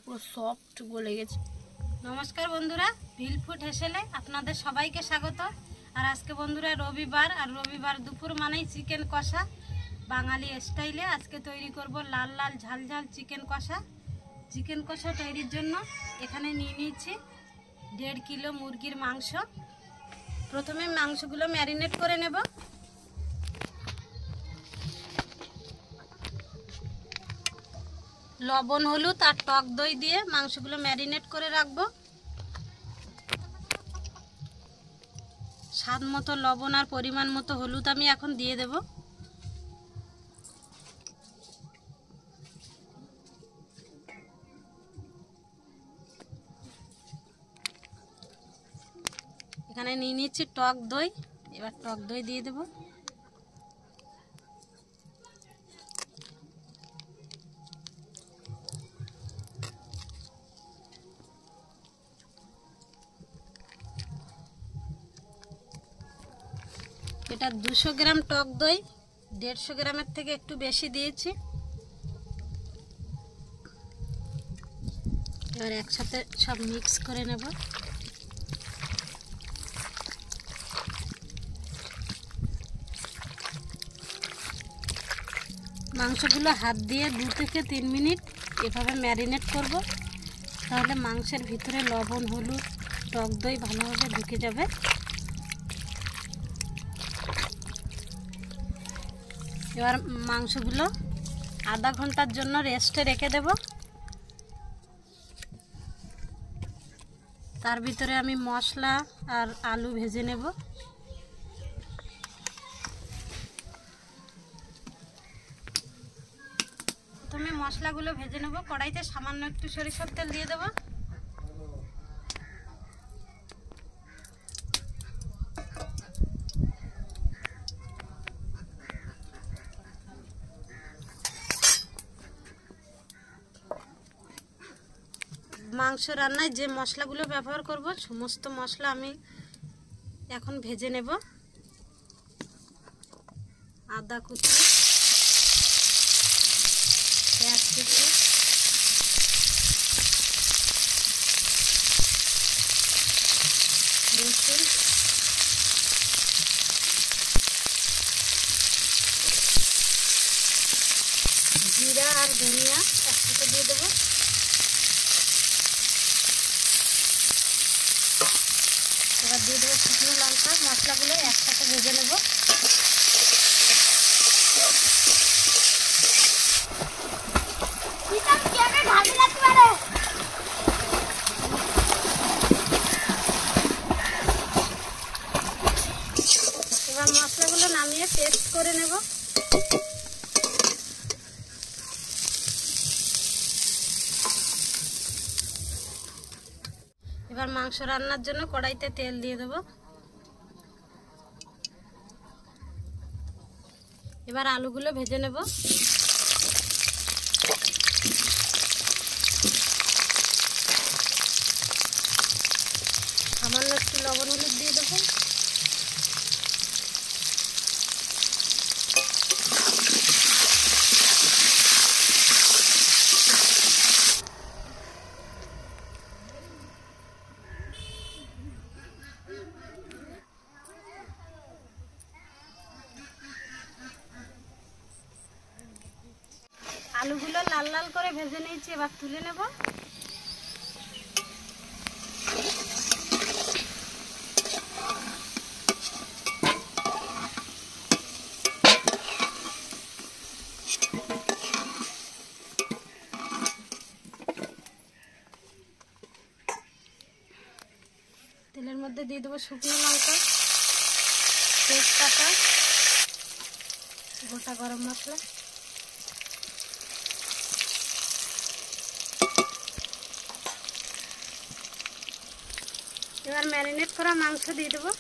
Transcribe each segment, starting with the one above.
পুরো সফট গলে গেছে। নমস্কার বন্ধুরা, ভিল ফুড হেসেলে আপনাদের সবাইকে স্বাগত। আর আজকে বন্ধুরা রবিবার, আর রবিবার দুপুর মানেই চিকেন কষা। বাঙালি স্টাইলে আজকে তৈরি করব লাল লাল ঝাল ঝাল চিকেন কষা। চিকেন কষা তৈরির জন্য এখানে নিয়ে নিয়েছি 1.5 কিলো মুরগির মাংস। প্রথমে মাংসগুলো ম্যারিনেট করে নেব। লবণ, হলুদ আর টক দই দিয়ে মাংসগুলো ম্যারিনেট করে রাখবো। স্বাদ মতো লবণ আর পরিমাণ মতো হলুদ আমি এখন দিয়ে দেব। এখানে নিয়ে নিচ্ছি টক দই। এবার টক দই দিয়ে দেব। এটা 200 গ্রাম টক দই, 150 গ্রামের থেকে একটু বেশি দিয়েছি। এবার একসাথে সব মিক্স করে নেব। মাংসগুলো হাত দিয়ে 2 থেকে 3 মিনিট এভাবে ম্যারিনেট করব, তাহলে মাংসের ভিতরে লবণ, হলুদ, টক দই ভালোভাবে ঢুকে যাবে। এবার মাংসগুলো আধা ঘন্টার জন্য রেস্টে রেখে দেব। তার ভিতরে আমি মশলা আর আলু ভেজে নেব। প্রথমে মশলাগুলো ভেজে নেব। কড়াইতে সামান্য একটু সরিষার তেল দিয়ে দেব। মাংস রান্নায় যে মশলাগুলো ব্যবহার করব সমস্ত মশলা আমি এখন ভেজে নেব। আদা কুচি, পেঁয়াজ কুচি, রসুন, জিরা আর ধনিয়া একসাথে দিয়ে দেবো। এবার দিয়ে দেবো শুকনো লঙ্কা। মশলাগুলো একসাথে ভেজে নেব। এবার মশলাগুলো নামিয়ে পেস্ট করে নেব। এবার মাংস রান্নার জন্য কড়াইতে তেল দিয়ে দেব। এবার আলুগুলো ভেজে নেব। সামান্য একটু লবণ, হলুদ দিয়ে দেবো। আলুগুলো লাল লাল করে ভেজে নিয়েছি, এবার তুলে নেব। তেলের মধ্যে দিয়ে দেবো শুকনো লঙ্কা, তেজপাতা, গোটা গরম মশলা। এবার ম্যারিনেট করা মাংস দিয়ে দেবো।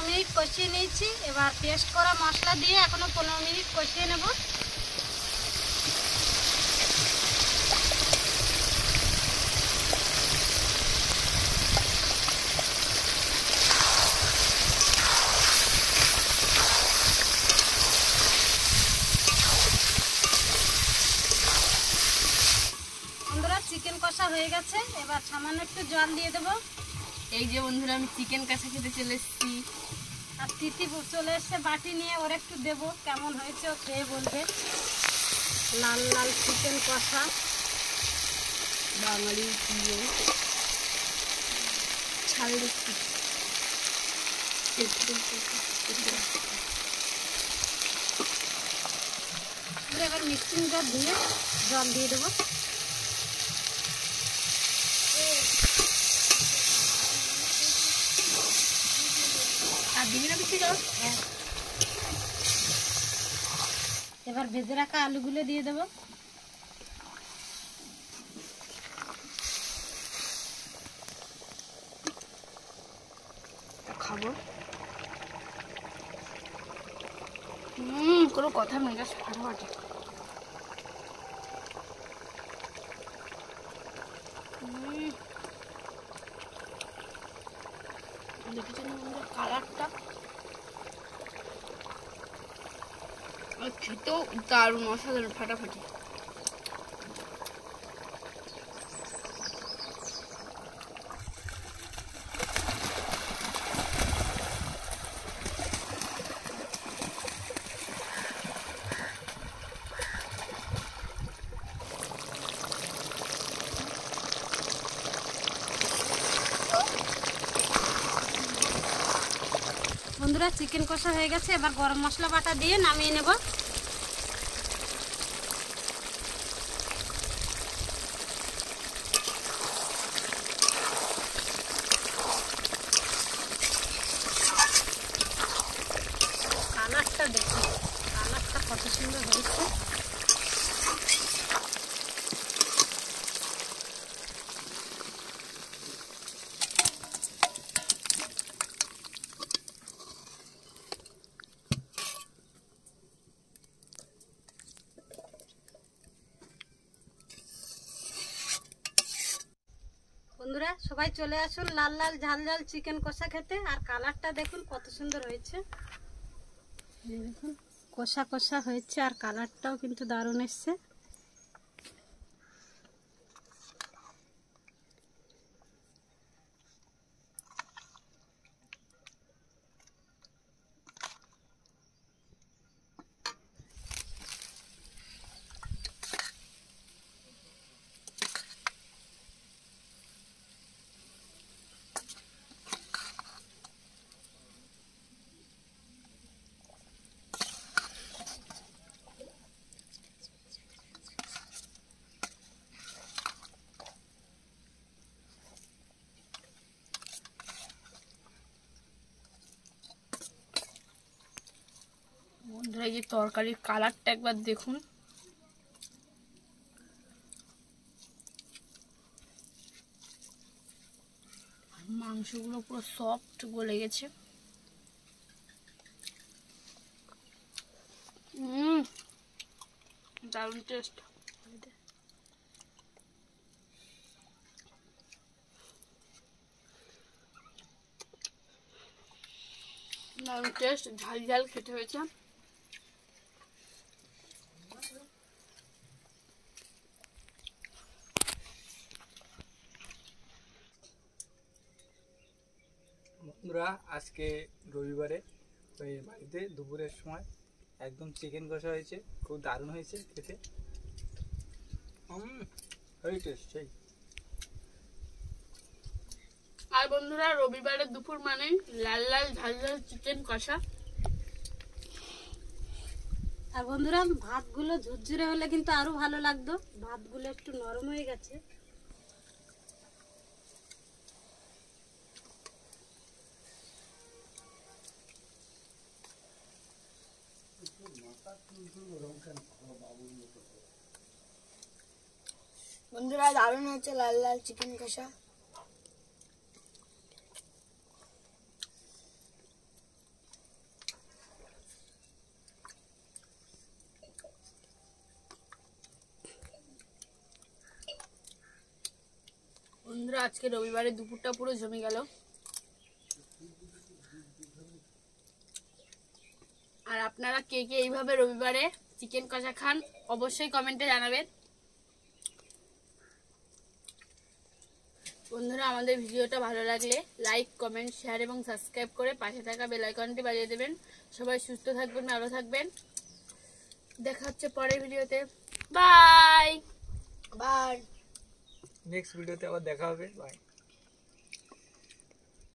মিনিট কষিয়ে নিয়েছি। এবার পেস্ট করা মশলা দিয়ে এখনো 15 মিনিট কষিয়ে নেব। বন্ধুরা চিকেন কষা হয়ে গেছে, এবার সামান্য একটু জল দিয়ে দেবো। এই যে বন্ধুরা আমি চিকেন কষা খেতে চলে এসেছি, আর তিথি চলে এসছে বাটি নিয়ে, ওর একটু দেবো, কেমন হয়েছে ও খেয়ে বলবে। লাল লাল চিকেন কষা, বাঙালির প্রিয় ছাল দেখছি। এবার মিক্সিংটা দিয়ে জল দিয়ে দেবো। আর দিবি না বেশি জল। এবার ভেজে রাখা আলুগুলো দিয়ে দেবো। খাবো। কোনো কথা নেই, জাস্ট ফাটাফাটি। দেখেছেন বন্ধুরা কালারটা, খেতেও দারুণ, অসাধারণ, ফাটাফাটি। বন্ধুরা চিকেন কষা হয়ে গেছে, এবার গরম মশলা বাটা দিয়ে নামিয়ে নেব। কালারটা দেখুন, কালারটা কত সুন্দর হয়েছে। বন্ধুরা সবাই চলে আসুন লাল লাল ঝাল ঝাল চিকেন কষা খেতে। আর কালারটা দেখুন কত সুন্দর হয়েছে, দেখুন কষা কষা হয়েছে, আর কালারটাও কিন্তু দারুণ এসছে। বন্ধুরা এই যে তরকারির কালারটা একবার দেখুন, মাংসগুলো পুরো সফট গলে গেছে। দারুণ টেস্ট। দারুণ টেস্ট, ঝাল ঝাল খেতে হয়েছে। বন্ধুরা আজকে রবিবারে ওই বাড়িতে দুপুরের সময় একদম চিকেন কষা হয়েছে, খুব দারুণ হয়েছে খেতে। Very tasty. আর বন্ধুরা রবিবারের দুপুর মানে লাল লাল ঝাল ঝাল চিকেন কষা। আর বন্ধুরা ভাতগুলো ঝুরঝুরে হলে কিন্তু আরো ভালো লাগতো, ভাতগুলো একটু নরম হয়ে গেছে। বন্ধুরা দারুণ হচ্ছে লাল লাল চিকেন কষা। আজকে রবিবারে দুপুরটা পুরো জমে গেল। আর আপনারা কে কে এইভাবে রবিবারে চিকেন কষা খান অবশ্যই কমেন্টে জানাবেন। বন্ধুরা, আমাদের ভিডিওটা ভালো লাগলে লাইক, কমেন্ট, শেয়ার এবং সাবস্ক্রাইব করে পাশে থাকা বেল আইকনটি বাজিয়ে দেবেন। সবাই সুস্থ থাকবেন, ভালো থাকবেন। দেখা হচ্ছে পরের ভিডিওতে। Bye bye. নেক্সট ভিডিওতে আবার দেখা হবে। বাই।